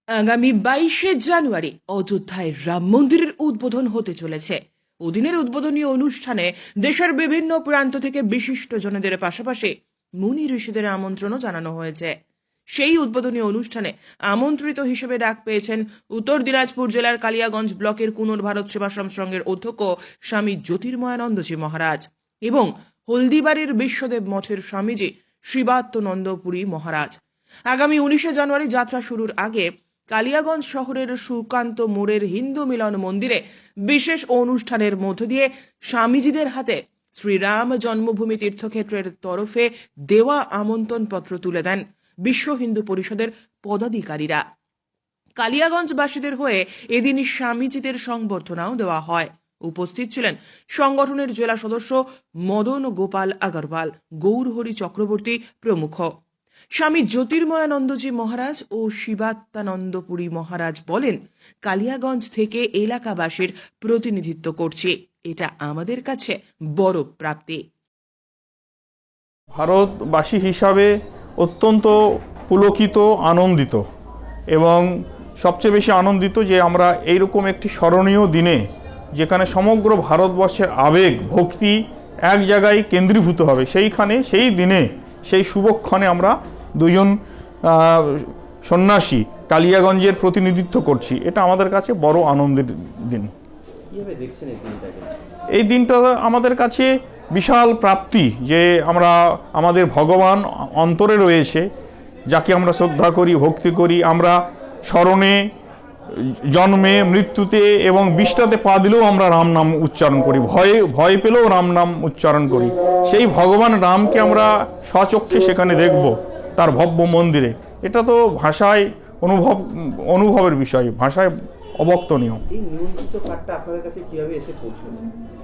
আগামী 22শে জানুয়ারি অযোধ্যায় রাম মন্দিরের উদ্বোধন হতে চলেছে। ওদিনের উদ্বোধনী অনুষ্ঠানে দেশের বিভিন্ন প্রান্ত থেকে বিশিষ্ট জনদের পাশাপাশি মুনি ঋষিদের আমন্ত্রণও জানানো হয়েছে। সেই উদ্বোধনী অনুষ্ঠানে আমন্ত্রিত হিসেবে ডাক পেয়েছেন উত্তর দিনাজপুর জেলার কালিয়াগঞ্জ ব্লকের কুনোর ভারত সেবাশ্রম সংঘের অধ্যক্ষ স্বামী জ্যোতির্ময়ানন্দজি মহারাজ এবং হলদিবাড়ির বিশ্বদেব মঠের স্বামীজি শিবাত্মনন্দপুরী মহারাজ। আগামী 19শে জানুয়ারি যাত্রা শুরুর আগে কালিয়াগঞ্জ শহরের সুকান্ত মোড়ের হিন্দু মিলন মন্দিরে বিশেষ অনুষ্ঠানের মধ্য দিয়ে স্বামীজিদের হাতে শ্রীরাম জন্মভূমি তীর্থক্ষেত্রের তরফে দেওয়া আমন্ত্রণপত্র তুলে দেন বিশ্ব হিন্দু পরিষদের পদাধিকারীরা। কালিয়াগঞ্জবাসীদের হয়ে এদিন স্বামীজিদের সংবর্ধনাও দেওয়া হয়। উপস্থিত ছিলেন সংগঠনের জেলা সদস্য মদন গোপাল আগরওয়াল, গৌরহরি চক্রবর্তী প্রমুখ। স্বামী জ্যোতির্ময়ানন্দজি মহারাজ ও শিবাত্মানন্দপুরী মহারাজ বলেন, কালিয়াগঞ্জ থেকে এলাকাবাসীর প্রতিনিধিত্ব করছি, এটা আমাদের কাছে বড় প্রাপ্তি। ভারতবাসী হিসাবে অত্যন্ত পুলকিত, আনন্দিত এবং সবচেয়ে বেশি আনন্দিত যে আমরা এইরকম একটি স্মরণীয় দিনে, যেখানে সমগ্র ভারতবর্ষের আবেগ ভক্তি এক জায়গায় কেন্দ্রীভূত হবে, সেইখানে সেই দিনে সেই শুভক্ষণে আমরা দুজন সন্ন্যাসী কালিয়াগঞ্জের প্রতিনিধিত্ব করছি। এটা আমাদের কাছে বড় আনন্দের দিন। এই দিনটা আমাদের কাছে বিশাল প্রাপ্তি যে আমরা আমাদের ভগবান অন্তরে রয়েছে, যাকে আমরা শ্রদ্ধা করি, ভক্তি করি। আমরা স্মরণে, জন্মে, মৃত্যুতে এবং বিষ্ঠাতে পা দিলেও আমরা রাম নাম উচ্চারণ করি, ভয় পেলেও রাম নাম উচ্চারণ করি। সেই ভগবান রামকে আমরা স্বচক্ষে সেখানে দেখব তার ভব্য মন্দিরে। এটা তো ভাষায় অনুভবের বিষয়, ভাষায় অবক্তনীয়।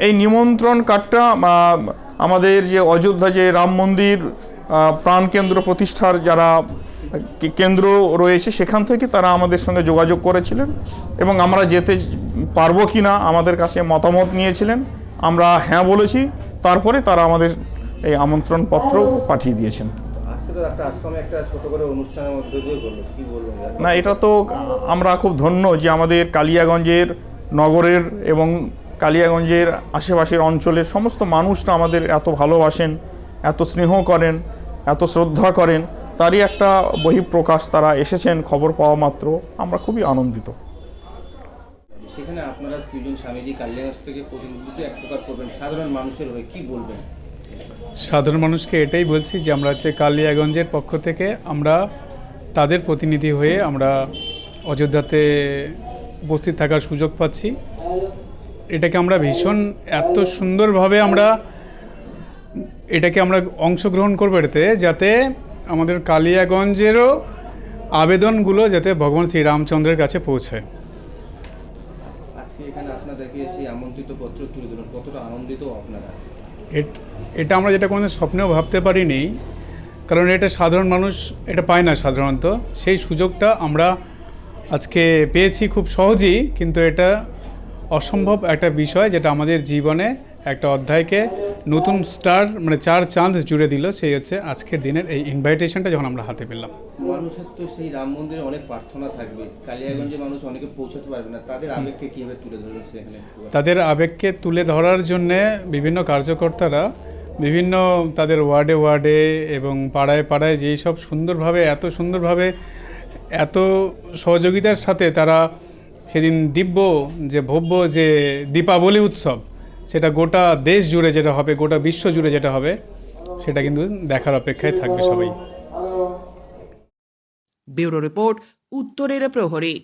এই নিমন্ত্রণ কার্ডটা আমাদের যে অযোধ্যা যে রাম মন্দির প্রাণকেন্দ্র প্রতিষ্ঠার যারা কেন্দ্র রয়েছে সেখান থেকে তারা আমাদের সঙ্গে যোগাযোগ করেছিলেন এবং আমরা যেতে পারবো কি না আমাদের কাছে মতামত নিয়েছিলেন। আমরা হ্যাঁ বলেছি, তারপরে তারা আমাদের এই আমন্ত্রণ পত্র পাঠিয়ে দিয়েছেন। না, এটা তো আমরা খুব ধন্য যে আমাদের কালিয়াগঞ্জের নগরের এবং কালিয়াগঞ্জের আশেপাশের অঞ্চলের সমস্ত মানুষরা আমাদের এত ভালোবাসেন, এত স্নেহ করেন, এত শ্রদ্ধা করেন। তারই একটা বহিঃপ্রকাশ। তারা এসেছেন খবর পাওয়া মাত্র, আমরা খুবই আনন্দিত। সেখানে আপনারা দুজন স্বামীজি কালিয়াগঞ্জ থেকে প্রতিনিধিত্ব এক প্রকার করবেন, সাধারণ মানুষের হয়ে কি বলবেন? সাধারণ মানুষকে এটাই বলছি যে আমরা হচ্ছে কালিয়াগঞ্জের পক্ষ থেকে আমরা তাদের প্রতিনিধি হয়ে আমরা অযোধ্যাতে উপস্থিত থাকার সুযোগ পাচ্ছি। এটাকে আমরা ভীষণ এত সুন্দরভাবে আমরা এটাকে আমরা অংশগ্রহণ করবো, এতে যাতে আমাদের কালিয়াগঞ্জেরও আবেদনগুলো যাতে ভগবান শ্রীরামচন্দ্রের কাছে পৌঁছায়। আজকে এখানে আপনাদেরকে সেই আমন্ত্রিত পত্র তুলে দিলেন, কতটা আনন্দিত আপনারা? এটা আমরা যেটা কোনো স্বপ্নেও ভাবতে পারিনি, কারণ এটা সাধারণ মানুষ এটা পায় না সাধারণত। সেই সুযোগটা আমরা আজকে পেয়েছি খুব সহজেই, কিন্তু এটা অসম্ভব একটা বিষয় যেটা আমাদের জীবনে একটা অধ্যায়কে নতুন স্টার মানে 4 চাঁদ জুড়ে দিল। সেই হচ্ছে আজকের দিনের এই ইনভাইটেশনটা যখন আমরা হাতে পেলাম। মানুষের তো সেই রাম মন্দিরে অনেক প্রার্থনা থাকবে, কালিয়াগঞ্জে মানুষ অনেকে পৌঁছাতে পারবে না, তাদের আবেগকে কীভাবে তুলে ধরবেন সেখানে? তাদের আবেগকে তুলে ধরার জন্যে বিভিন্ন কার্যকর্তারা বিভিন্ন তাদের ওয়ার্ডে এবং পাড়ায় পাড়ায় যেই সব সুন্দরভাবে এত সুন্দরভাবে এত সহযোগিতার সাথে তারা সেদিন ভব্য যে দীপাবলি উৎসব, সেটা গোটা দেশ জুড়ে যেটা হবে, গোটা বিশ্ব জুড়ে যেটা হবে, সেটা কিন্তু দেখার অপেক্ষায় থাকবে সবাই। ব্যুরো রিপোর্ট, উত্তরের প্রহরী।